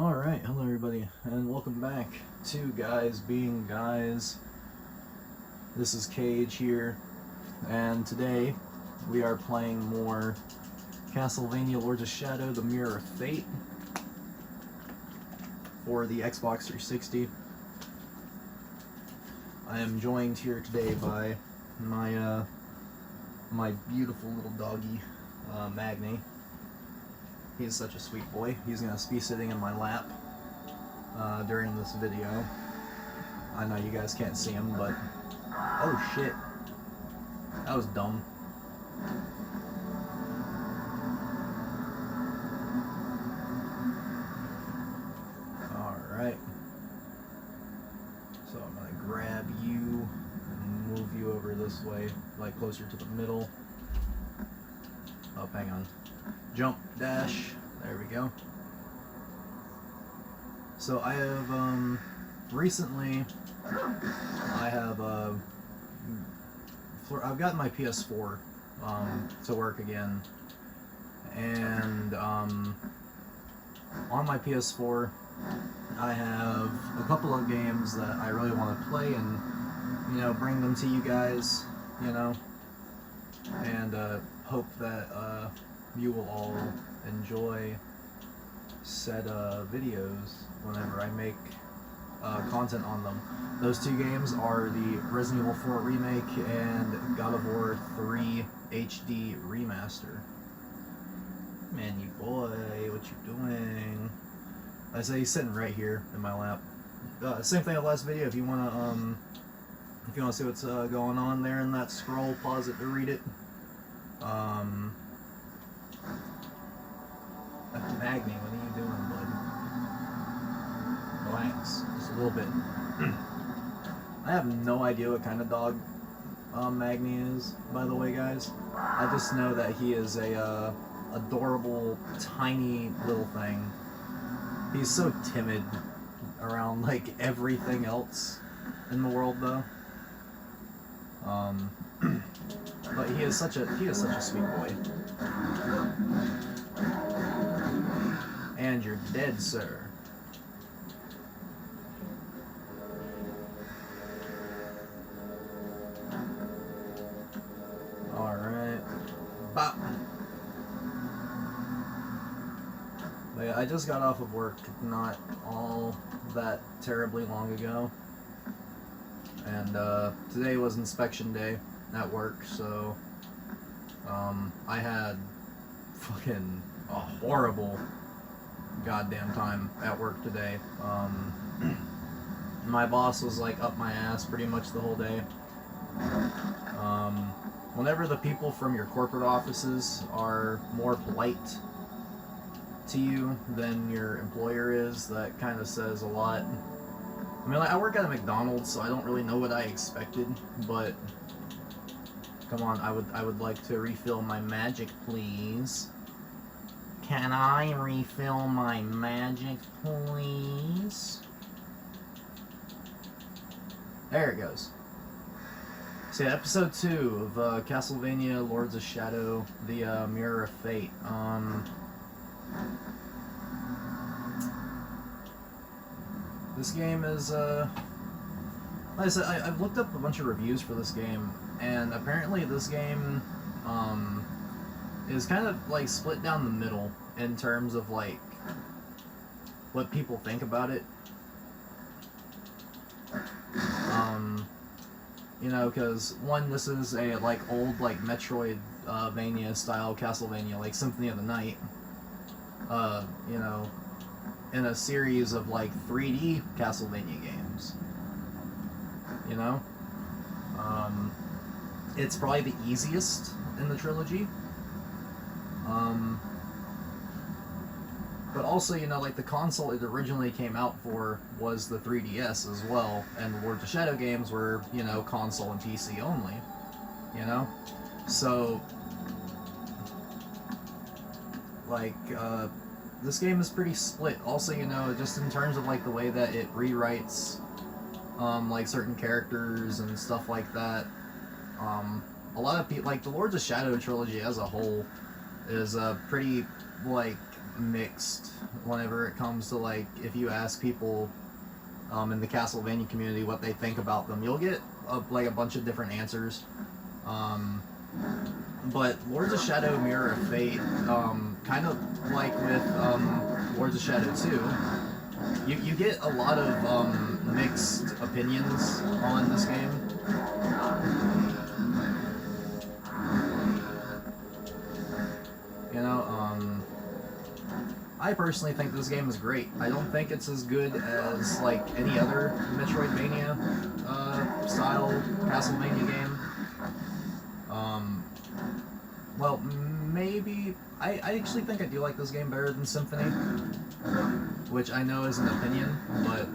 Alright, hello everybody, and welcome back to Guys Being Guys. This is Cage here, and today we are playing more Castlevania Lords of Shadow, the Mirror of Fate for the Xbox 360. I am joined here today by my beautiful little doggy, Magni. He's such a sweet boy. He's going to be sitting in my lap during this video. I know you guys can't see him, but... Oh shit. That was dumb. Alright. So I'm going to grab you and move you over this way, like closer to the middle. Oh, hang on. Jump, dash, there we go. So I have, recently, I've gotten my PS4, to work again, and, on my PS4, I have a couple of games that I really want to play and, you know, bring them to you guys, you know, and, hope that, you will all enjoy said videos whenever I make content on them. Those two games are the Resident Evil 4 Remake and God of War 3 HD Remaster. Man, you boy, what you doing? I say he's sitting right here in my lap. Same thing as last video. If you wanna see what's going on there in that scroll, pause it to read it. Magni, what are you doing, bud? Relax, just a little bit. I have no idea what kind of dog Magni is, by the way, guys. I just know that he is a adorable, tiny little thing. He's so timid around like everything else in the world, though. But he is such a sweet boy. And you're dead, sir. Alright. Bop. But yeah, I just got off of work not all that terribly long ago. And today was inspection day at work, so I had fucking a horrible goddamn time at work today. My boss was like up my ass pretty much the whole day. Whenever the people from your corporate offices are more polite to you than your employer is, that kind of says a lot. I mean, like, I work at a McDonald's, so I don't really know what I expected, but come on, I would like to refill my magic, please. Can I refill my magic, please? There it goes. So yeah, episode 2 of Castlevania Lords of Shadow, the Mirror of Fate. This game is, like I said, I've looked up a bunch of reviews for this game, and apparently this game, is kind of like split down the middle in terms of like what people think about it. You know, because one, this is a like old like Metroidvania style Castlevania, like Symphony of the Night. You know, in a series of like 3D Castlevania games. You know, it's probably the easiest in the trilogy. But also, you know, like the console it originally came out for was the 3DS as well, and the Lords of Shadow games were, you know, console and PC only, you know? So, like, this game is pretty split. Also, you know, just in terms of, like, the way that it rewrites, like, certain characters and stuff like that. A lot of people, like, the Lords of Shadow trilogy as a whole is pretty, like, mixed whenever it comes to, like, if you ask people in the Castlevania community what they think about them, you'll get like a bunch of different answers. But Lords of Shadow Mirror of Fate, kind of like with Lords of Shadow 2, you get a lot of mixed opinions on this game. You know, I personally think this game is great. I don't think it's as good as, like, any other Metroidvania style Castlevania game. Well, maybe... I actually think I do like this game better than Symphony, which I know is an opinion, but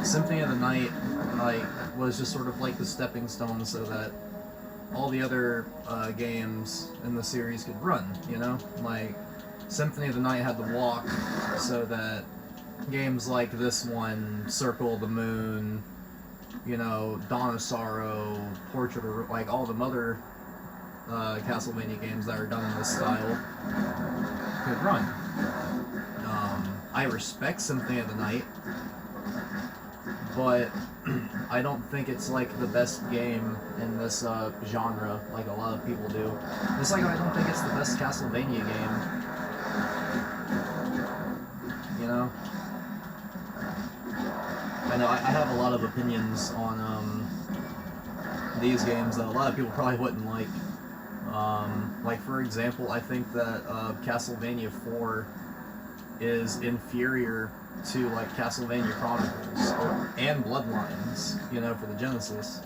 Symphony of the Night, like, was just sort of like the stepping stone so that all the other games in the series could run, you know? Like, Symphony of the Night had the walk so that games like this one, Circle of the Moon, you know, Dawn of Sorrow, Portrait of... like, all the other Castlevania games that are done in this style could run. I respect Symphony of the Night, but I don't think it's like the best game in this genre, like a lot of people do. Just like I don't think it's the best Castlevania game. You know? I know I have a lot of opinions on these games that a lot of people probably wouldn't like. Like, for example, I think that Castlevania 4 is inferior to, like, Castlevania Chronicles and Bloodlines, you know, for the Genesis.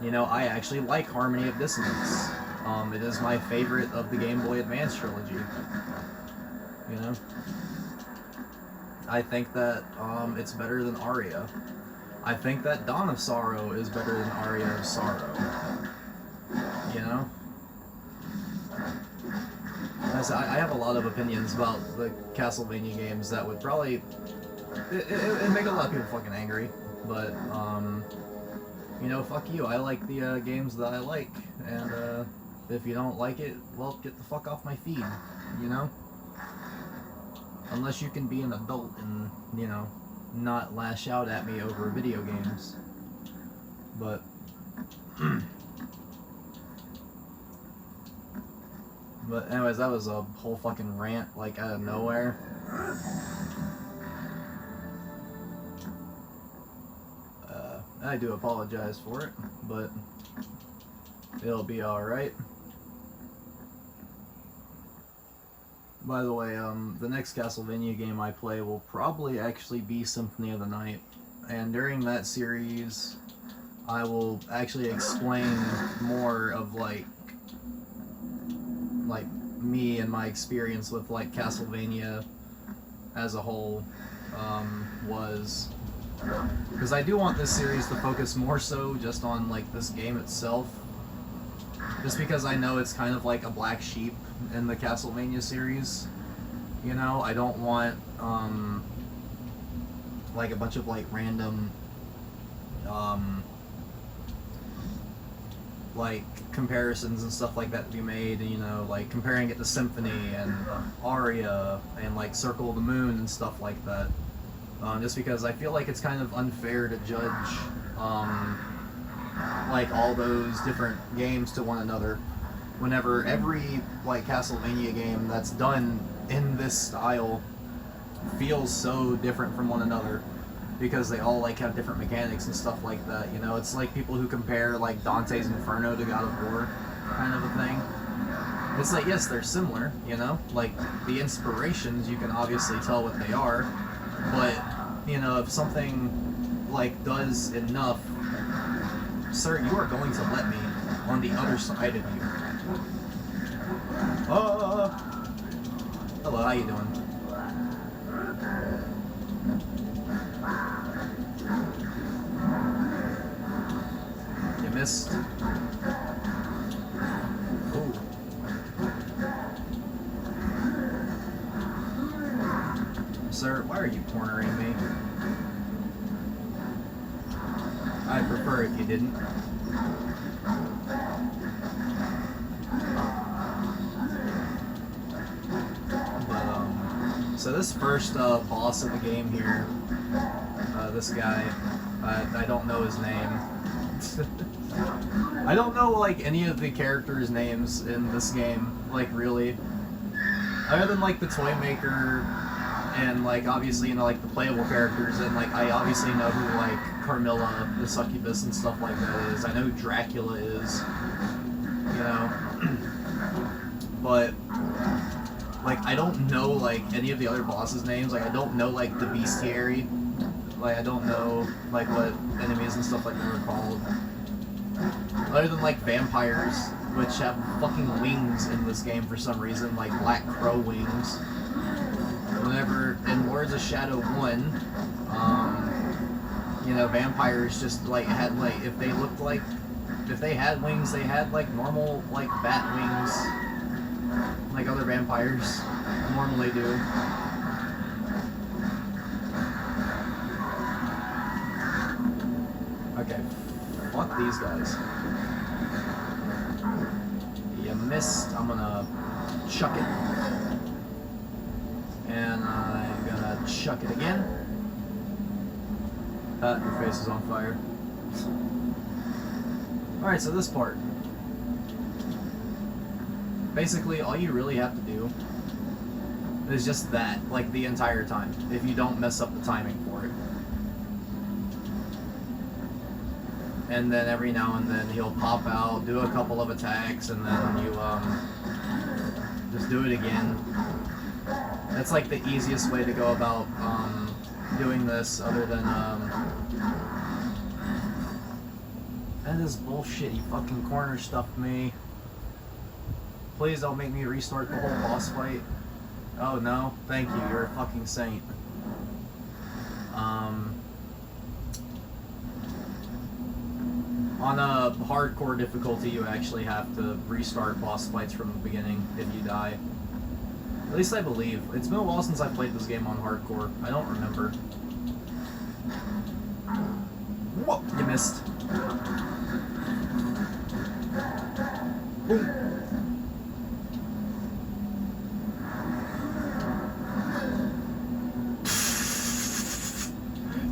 You know, I actually like Harmony of Dissonance. It is my favorite of the Game Boy Advance trilogy. You know? I think that it's better than Aria. I think that Dawn of Sorrow is better than Aria of Sorrow. You know? I have a lot of opinions about the Castlevania games that would probably... It'd make a lot of people fucking angry. But, you know, fuck you. I like the games that I like. And, if you don't like it, well, get the fuck off my feed. You know? Unless you can be an adult and, you know, not lash out at me over video games. But but anyways, that was a whole fucking rant, like, out of nowhere. I do apologize for it, but it'll be alright. By the way, the next Castlevania game I play will probably actually be Symphony of the Night, and during that series, I will actually explain more of, like me and my experience with, like, Castlevania as a whole, was... Because I do want this series to focus more so just on, like, this game itself, just because I know it's kind of like a black sheep in the Castlevania series. You know, I don't want, like, a bunch of, like, random, like, comparisons and stuff like that to be made, you know, like, comparing it to Symphony and Aria and, like, Circle of the Moon and stuff like that. Just because I feel like it's kind of unfair to judge, like, all those different games to one another, whenever every, like, Castlevania game that's done in this style feels so different from one another, because they all, like, have different mechanics and stuff like that, you know? It's like people who compare, like, Dante's Inferno to God of War, kind of a thing. It's like, yes, they're similar, you know? Like, the inspirations, you can obviously tell what they are, but, you know, if something, like, does enough, sir, you are going to let me on the other side of you. Hello, how you doing? You missed. Ooh. Sir, why are you cornering me? I'd prefer if you didn't. so this first boss of the game here, this guy, I don't know his name. I don't know, like, any of the characters' names in this game, like, really. Other than, like, the toy maker and, like, obviously, you know, like, the playable characters, and, like, I obviously know who, like, Carmilla, the succubus, and stuff like that is. I know who Dracula is, you know. But, like, I don't know, like, any of the other bosses' names. Like, I don't know, like, the bestiary. Like, I don't know, like, what enemies and stuff like that are called. Other than, like, vampires, which have fucking wings in this game for some reason, like black crow wings. Whenever, in Lords of Shadow 1, you know, vampires just, like, had, like, if they looked like, if they had wings, they had, like, normal, like, bat wings, like other vampires normally do. Okay, fuck these guys. You missed. I'm gonna chuck it. And I'm gonna chuck it again. Your face is on fire. Alright, so this part. Basically, all you really have to do is just that, like, the entire time, if you don't mess up the timing for it. And then every now and then he'll pop out, do a couple of attacks, and then you, just do it again. That's, like, the easiest way to go about, doing this, other than, that is bullshit. He fucking corner stuffed me. Please don't make me restart the whole boss fight. Oh no, thank you, you're a fucking saint. On a hardcore difficulty, you actually have to restart boss fights from the beginning if you die. At least I believe. It's been a while since I played this game on hardcore. I don't remember. Whoa, you missed. Boom.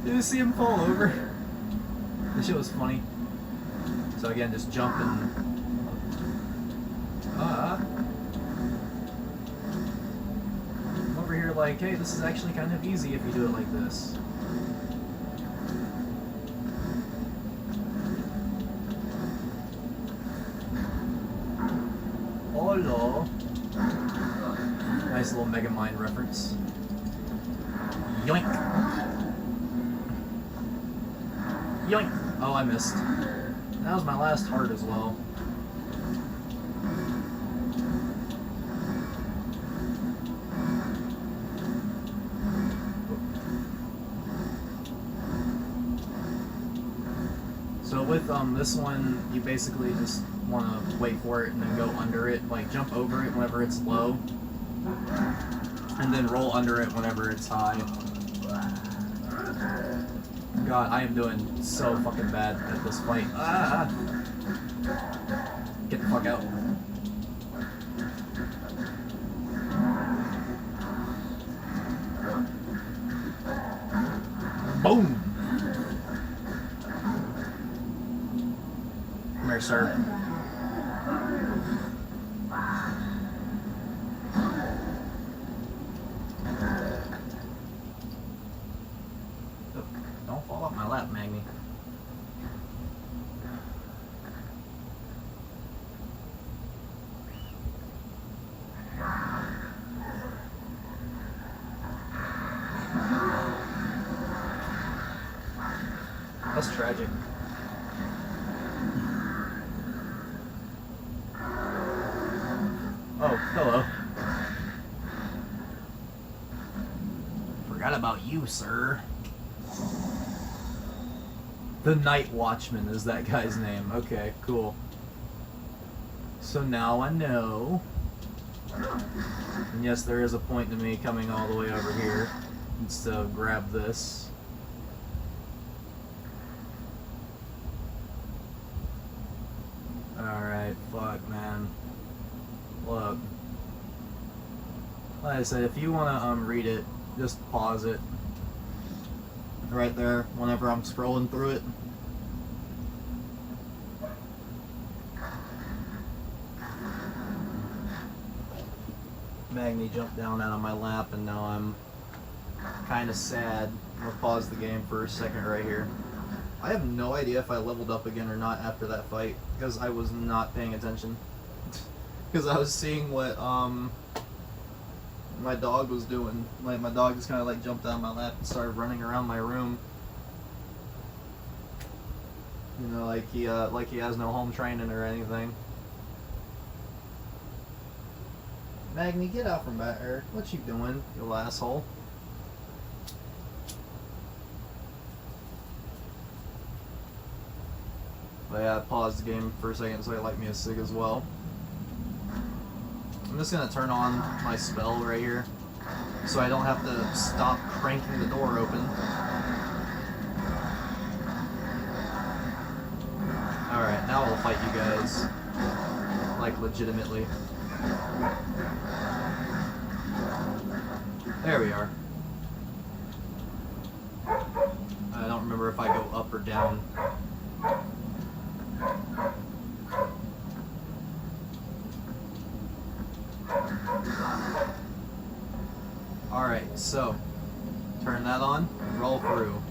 Did you see him fall over? This shit was funny. So again, just jump and... I'm over here like, hey, this is actually kind of easy if you do it like this. Hello. Nice little Mega Mind reference. Yoink! Yoink! Oh, I missed. That was my last heart as well. So with this one, you basically just want to wait for it and then go under it, like jump over it whenever it's low, and then roll under it whenever it's high. God, I am doing so fucking bad at this fight. Ah! Get the fuck out. Boom! Come here, sir. Don't fall off my lap, Magni. That's tragic. Oh, hello. Forgot about you, sir. The Night Watchman is that guy's name. Okay, cool. So now I know. And yes, there is a point to me coming all the way over here. Just to grab this. Alright, fuck, man. Look. Like I said, if you want to read it, just pause it right there whenever I'm scrolling through it. Magni jumped down out of my lap and now I'm kind of sad. I'm gonna pause the game for a second right here. I have no idea if I leveled up again or not after that fight because I was not paying attention. Because I was seeing what my dog was doing. Like my dog just kind of like jumped out of my lap and started running around my room. You know, like he has no home training or anything. Magni, get out from back there. What you doing, you little asshole? But yeah, I paused the game for a second so I light me a cig as well. I'm just gonna turn on my spell right here so I don't have to stop cranking the door open. Alright, now I'll fight you guys. Like, legitimately. There we are. I don't remember if I go up or down. Alright, so turn that on, roll through.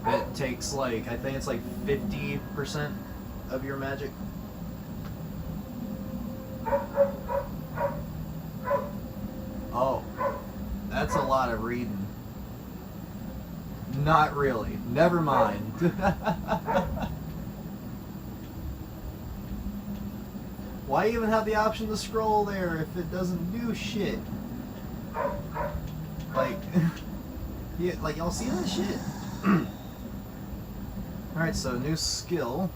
It takes like, I think it's like 50% of your magic. Oh, that's a lot of reading. Not really. Never mind. Why even have the option to scroll there if it doesn't do shit? Like, yeah, like y'all see that shit? Alright, so new skill.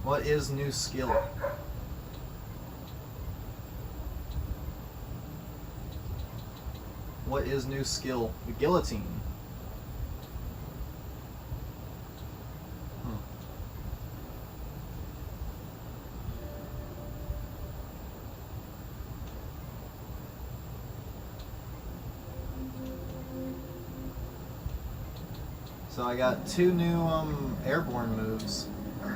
What is new skill? What is new skill? The guillotine. So I got two new airborne moves. I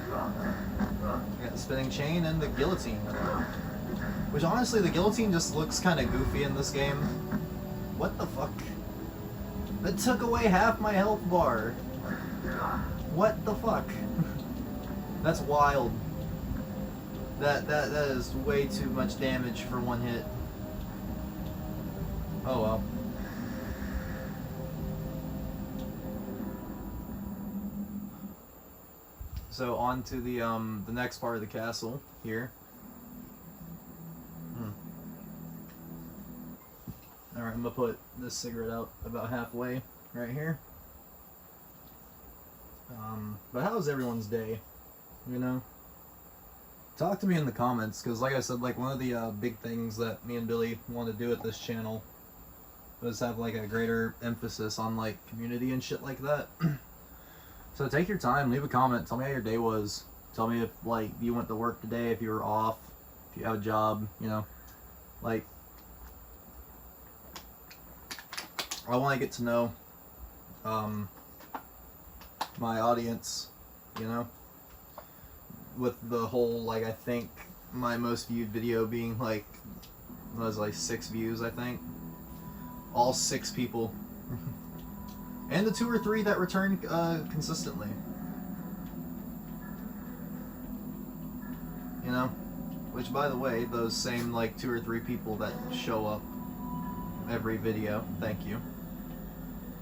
got the spinning chain and the guillotine. Which honestly, the guillotine just looks kind of goofy in this game. What the fuck? That took away half my health bar. What the fuck? That's wild. That is way too much damage for one hit. Oh well. So on to the next part of the castle here. Alright, I'm gonna put this cigarette out about halfway right here. But how's everyone's day? You know? Talk to me in the comments, because like I said, like one of the big things that me and Billy want to do at this channel was have like a greater emphasis on like community and shit like that. So take your time, leave a comment, tell me how your day was. Tell me if like you went to work today, if you were off, if you have a job, you know. Like, I want to get to know my audience, you know, with the whole, like, I think my most viewed video being like, was like 6 views, I think. All 6 people. And the 2 or 3 that return consistently. You know? Which, by the way, those same, like, 2 or 3 people that show up every video, thank you.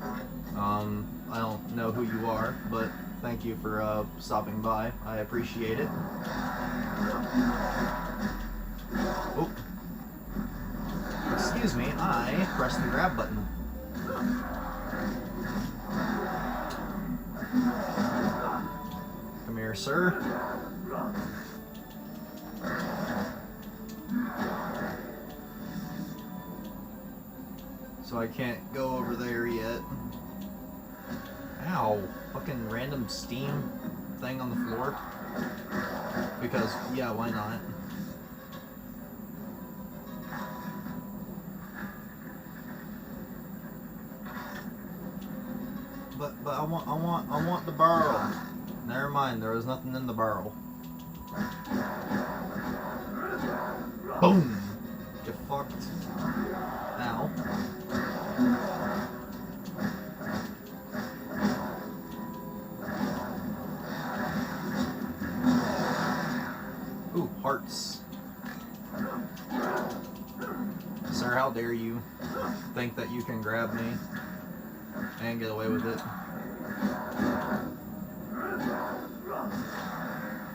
I don't know who you are, but thank you for stopping by. I appreciate it. Oh. Excuse me, I pressed the grab button. Come here, sir. So I can't go over there yet. Ow. Fucking random steam thing on the floor. Because, yeah, why not? but I want the barrel. Never mind, there was nothing in the barrel. Boom! Get fucked. Ow. Ooh, hearts. Sir, how dare you think that you can grab me and get away with it?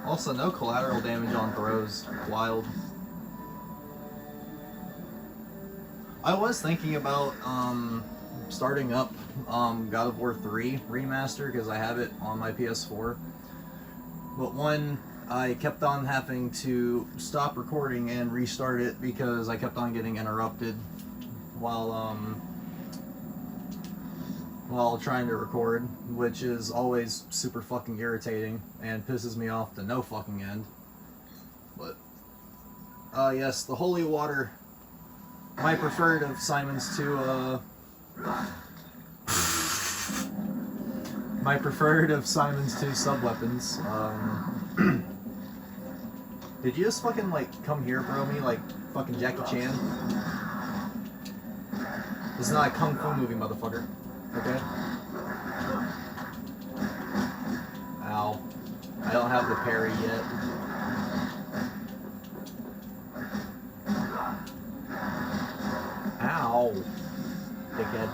Also, no collateral damage on throws. Wild. I was thinking about starting up God of War 3 Remaster because I have it on my PS4. But one, I kept on having to stop recording and restart it because I kept on getting interrupted while trying to record, which is always super fucking irritating and pisses me off to no fucking end. But yes, the holy water, my preferred of Simon's two my preferred of Simon's two sub-weapons. Did you just fucking, like, come here, bro, me, like, fucking Jackie Chan? This is not a kung fu movie, motherfucker. Okay? Ow. I don't have the parry yet. Ow. Dickhead.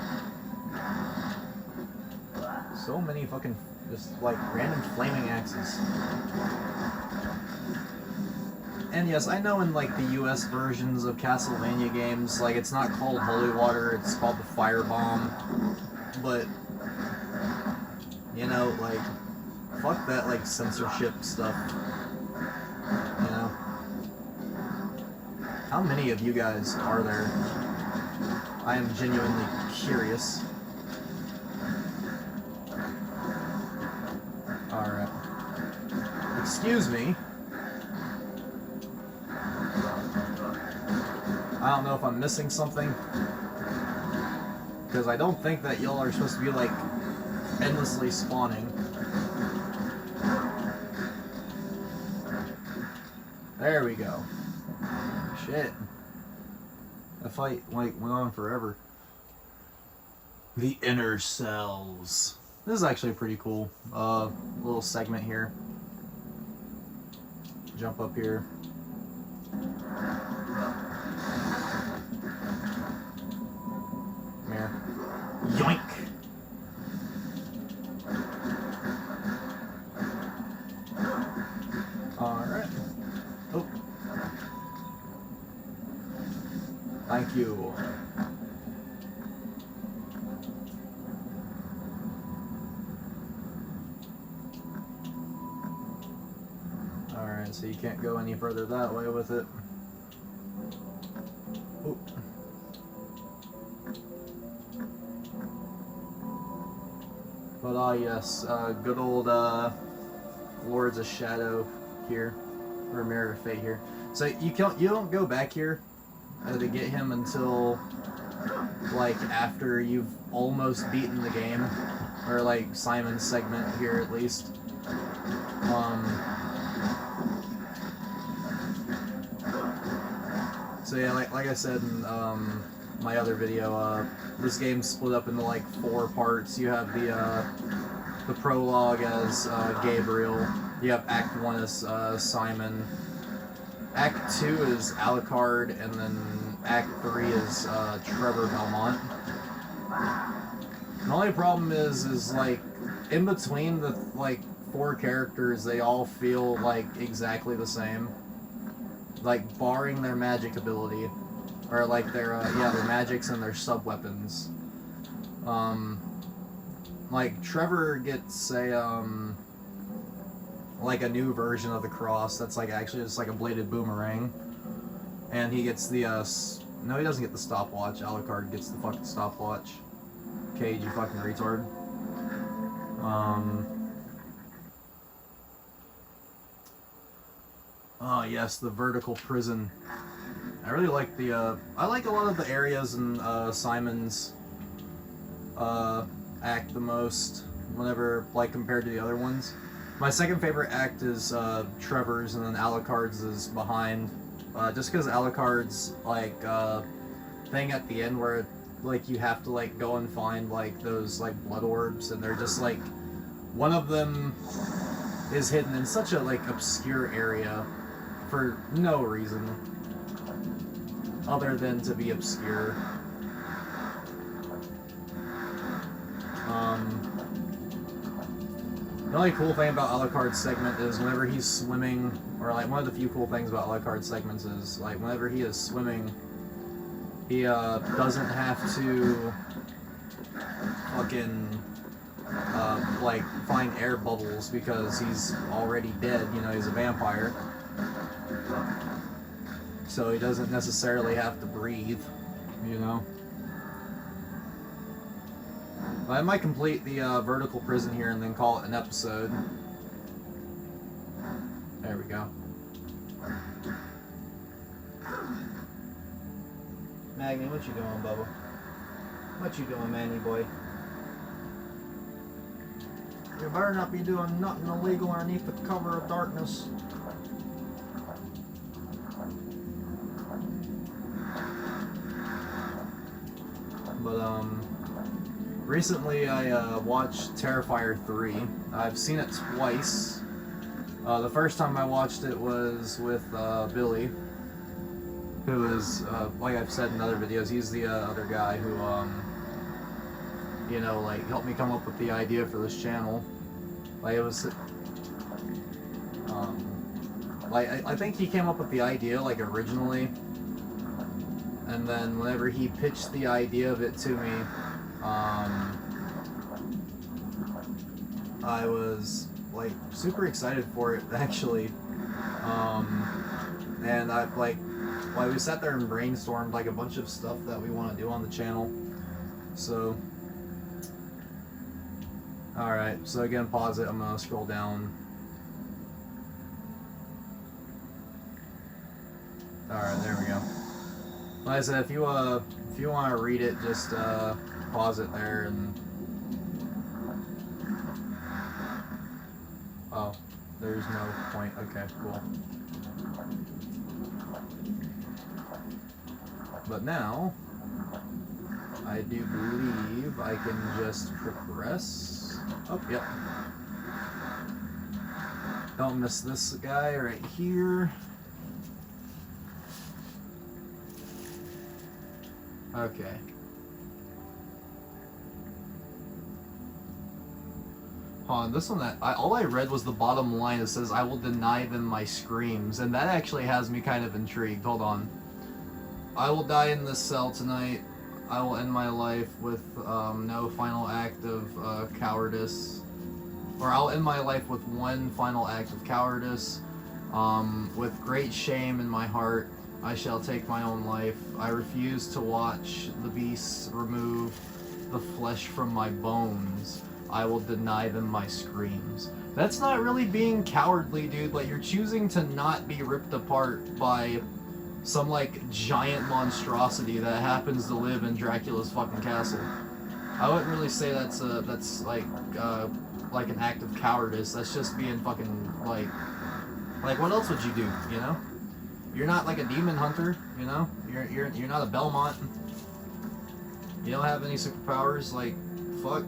So many fucking, just, like, random flaming axes. And yes, I know in, like, the US versions of Castlevania games, like, it's not called Holy Water, it's called the Firebomb. But, you know, like, fuck that, like, censorship stuff. You know? How many of you guys are there? I am genuinely curious. Alright. Excuse me. I don't know if I'm missing something, because I don't think that y'all are supposed to be, like, endlessly spawning. There we go. Shit. That fight, like, went on forever. The Inner Cells. This is actually pretty cool. Little segment here. Jump up here. Come here. Yoink! Alright. Oh. Thank you. Alright, so you can't go any further that way with it. Ooh. But yes, good old Lords of Shadow here, or Mirror of Fate here. So you don't go back here to get him until, like, after you've almost beaten the game, or, like, Simon's segment here at least. So yeah, like I said in my other video, this game's split up into, like, 4 parts. You have the prologue as Gabriel. You have Act 1 as Simon. Act 2 is Alucard, and then Act 3 is Trevor Belmont. The only problem is like, in between the, like, 4 characters, they all feel, like, exactly the same. Like, barring their magic ability. Or, like, their magics and their sub-weapons. Like, Trevor gets a, like, a new version of the cross that's, like, actually just, like, a bladed boomerang. And he gets the, no, he doesn't get the stopwatch. Alucard gets the fucking stopwatch. Cage, you fucking retard. Oh, yes, the vertical prison. I really like the, I like a lot of the areas in, Simon's, act the most whenever, like, compared to the other ones. My second favorite act is Trevor's, and then Alucard's is behind. Just because Alucard's, like, thing at the end where, like, you have to, like, go and find, like, those, like, blood orbs, and they're just, like, one of them is hidden in such a, like, obscure area for no reason other than to be obscure. The only cool thing about Alucard's segment is whenever he's swimming, or like one of the few cool things about Alucard's segments is like whenever he is swimming, he doesn't have to fucking like find air bubbles because he's already dead. You know, he's a vampire, so he doesn't necessarily have to breathe. You know. I might complete the vertical prison here and then call it an episode. There we go. Magni, what you doing, Bubba? What you doing, Manny boy? You better not be doing nothing illegal underneath the cover of darkness. But, recently I watched Terrifier 3. I've seen it twice. The first time I watched it was with Billy, who is, like I've said in other videos, he's the other guy who, you know, like, helped me come up with the idea for this channel. Like, it was, like, I think he came up with the idea, like, originally, and then whenever he pitched the idea of it to me, I was, like, super excited for it, actually, and I, like, we sat there and brainstormed, like, a bunch of stuff that we want to do on the channel, so, alright, so again, pause it, I'm gonna scroll down. Alright, there we go. Like I said, if you want to read it, just, pause it there and... Oh, there's no point. Okay, cool. But now, I do believe I can just progress. Oh, yep. Don't miss this guy right here. Okay. Hold on, this one all I read was the bottom line. It says, "I will deny them my screams," and that actually has me kind of intrigued. Hold on. I will die in this cell tonight. I will end my life with no final act of cowardice, or I'll end my life with one final act of cowardice. With great shame in my heart, I shall take my own life. I refuse to watch the beasts remove the flesh from my bones. I will deny them my screams. That's not really being cowardly, dude. Like, you're choosing to not be ripped apart by some, like, giant monstrosity that happens to live in Dracula's fucking castle. I wouldn't really say that's like an act of cowardice. That's just being fucking, like, what else would you do, you know? You're not like a demon hunter, you know? You're not a Belmont. You don't have any superpowers, like, fuck.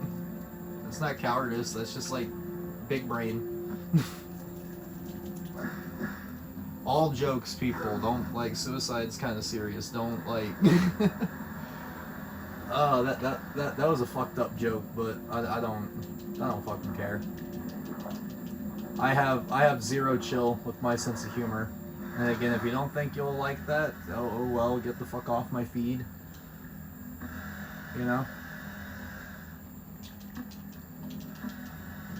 That's not cowardice, that's just like big brain. All jokes, people. Don't, like, suicide's kind of serious. Don't, like... Oh, that was a fucked up joke, but I don't fucking care. I have zero chill with my sense of humor. And again, if you don't think you'll like that, oh well, get the fuck off my feed. You know?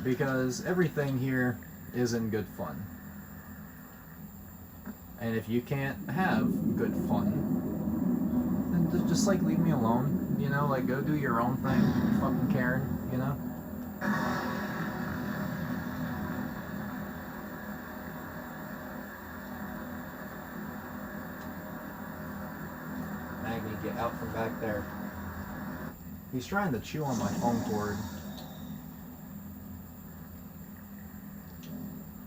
Because everything here is in good fun. And if you can't have good fun, then just like leave me alone, you know, like go do your own thing, you fucking Karen, you know? Magni, get out from back there. He's trying to chew on my phone cord.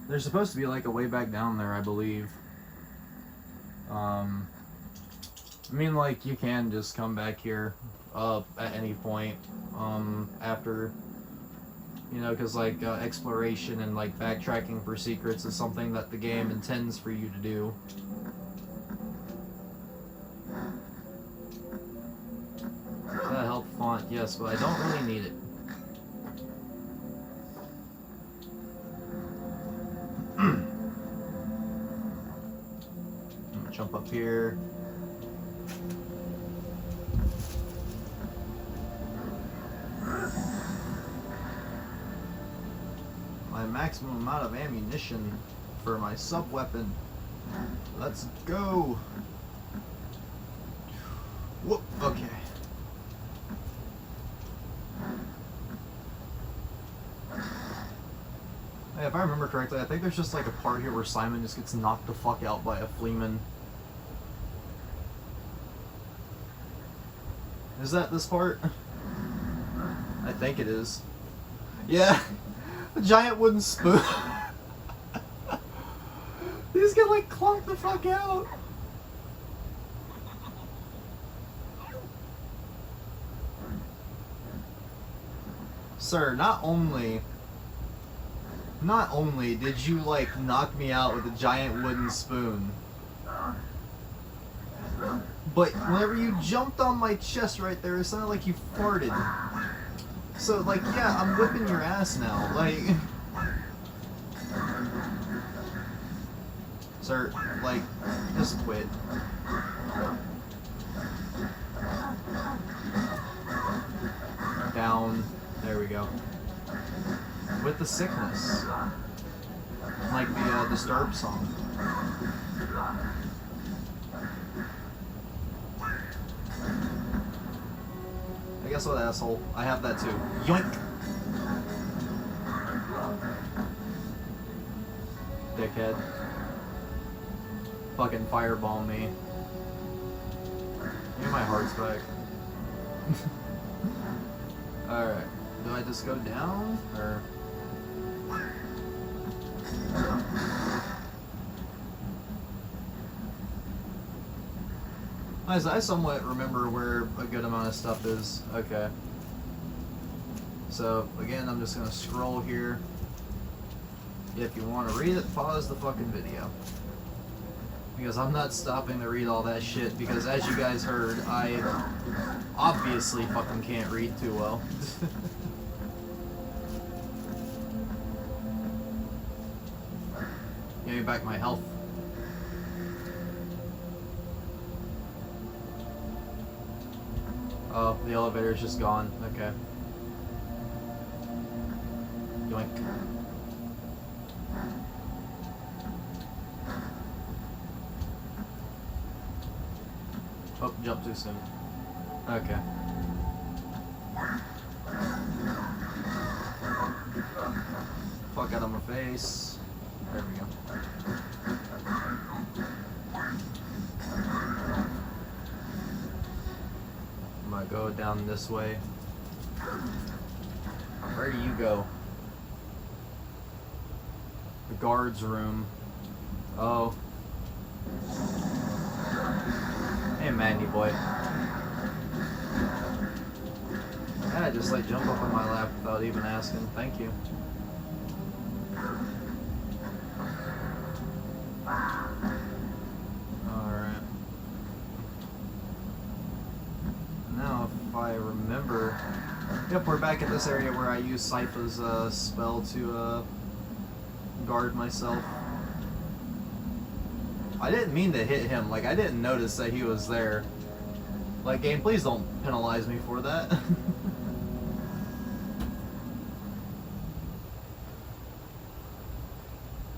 There's supposed to be like a way back down there, I believe. I mean, like, you can just come back here at any point after, you know, because like exploration and like backtracking for secrets is something that the game intends for you to do. That help font, yes, but I don't really need it. I'm gonna jump up here. My maximum amount of ammunition for my sub-weapon. Let's go! Whoop, okay. Hey, if I remember correctly, I think there's just like a part here where Simon just gets knocked the fuck out by a fleaman. Is that this part? I think it is. Yeah! A giant wooden spoon. He just get like clonked the fuck out. Sir, not only did you like knock me out with a giant wooden spoon, but whenever you jumped on my chest right there, it sounded like you farted. So, like, yeah, I'm whipping your ass now. Like, sir, like, just quit. Down. There we go. With the sickness. Like the Disturbed song. I guess what, asshole? I have that too. Yoink! Dickhead. Fucking fireball me. Give me my hearts back. Alright. Do I just go down? Or... I somewhat remember where a good amount of stuff is. Okay. So, again, I'm just gonna scroll here. If you want to read it, pause the fucking video. Because I'm not stopping to read all that shit, because as you guys heard, I obviously fucking can't read too well. Give me back my health. Oh, the elevator's just gone. Okay. Yoink. Oh, jump too soon. Okay. Fuck out of my face. There we go. I'm gonna go down this way. Where do you go? The guard's room. Oh. Hey, Magny boy. Yeah, just like jump up on my lap without even asking. Thank you. Alright. Now, if I remember... Yep, we're back at this area where I used Sypha's spell to guard myself. I didn't mean to hit him, like I didn't notice that he was there. Like, game, please don't penalize me for that.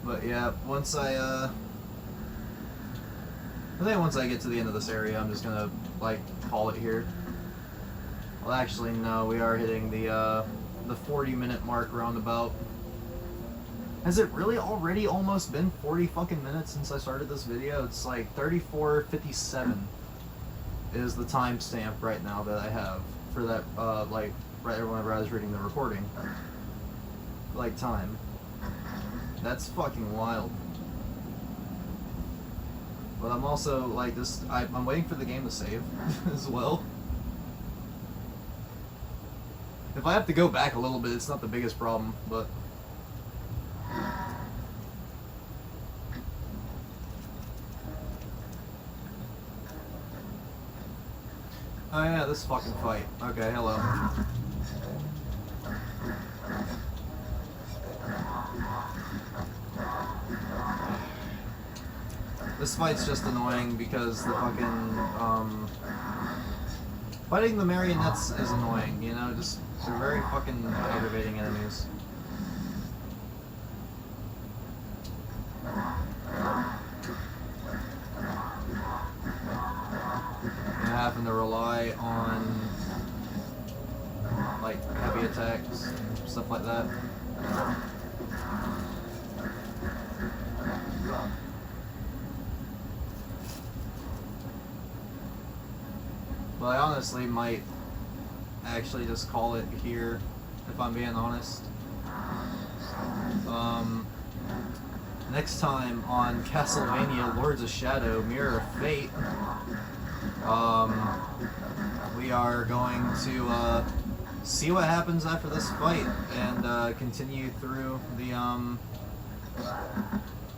But yeah, once I think once I get to the end of this area, I'm just gonna, like, call it here. Well, actually, no, we are hitting the 40-minute mark roundabout. Has it really already almost been 40 fucking minutes since I started this video? It's like 34:57 is the timestamp right now that I have. for that, like, right whenever I was reading the recording. Like, time. That's fucking wild. But I'm also, like, I'm waiting for the game to save, as well. If I have to go back a little bit, it's not the biggest problem, but... Oh yeah, this fucking fight. Okay, hello. This fight's just annoying because the fucking, fighting the marionettes is annoying, you know, just, they're very fucking aggravating enemies. And having to rely on, like, heavy attacks and stuff like that. But I honestly might actually just call it here, if I'm being honest. Next time on Castlevania Lords of Shadow Mirror of Fate, we are going to see what happens after this fight and continue through the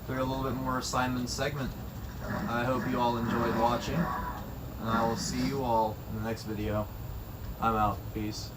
through a little bit more Simon's segment. I hope you all enjoyed watching, and I will see you all in the next video. I'm out. Peace.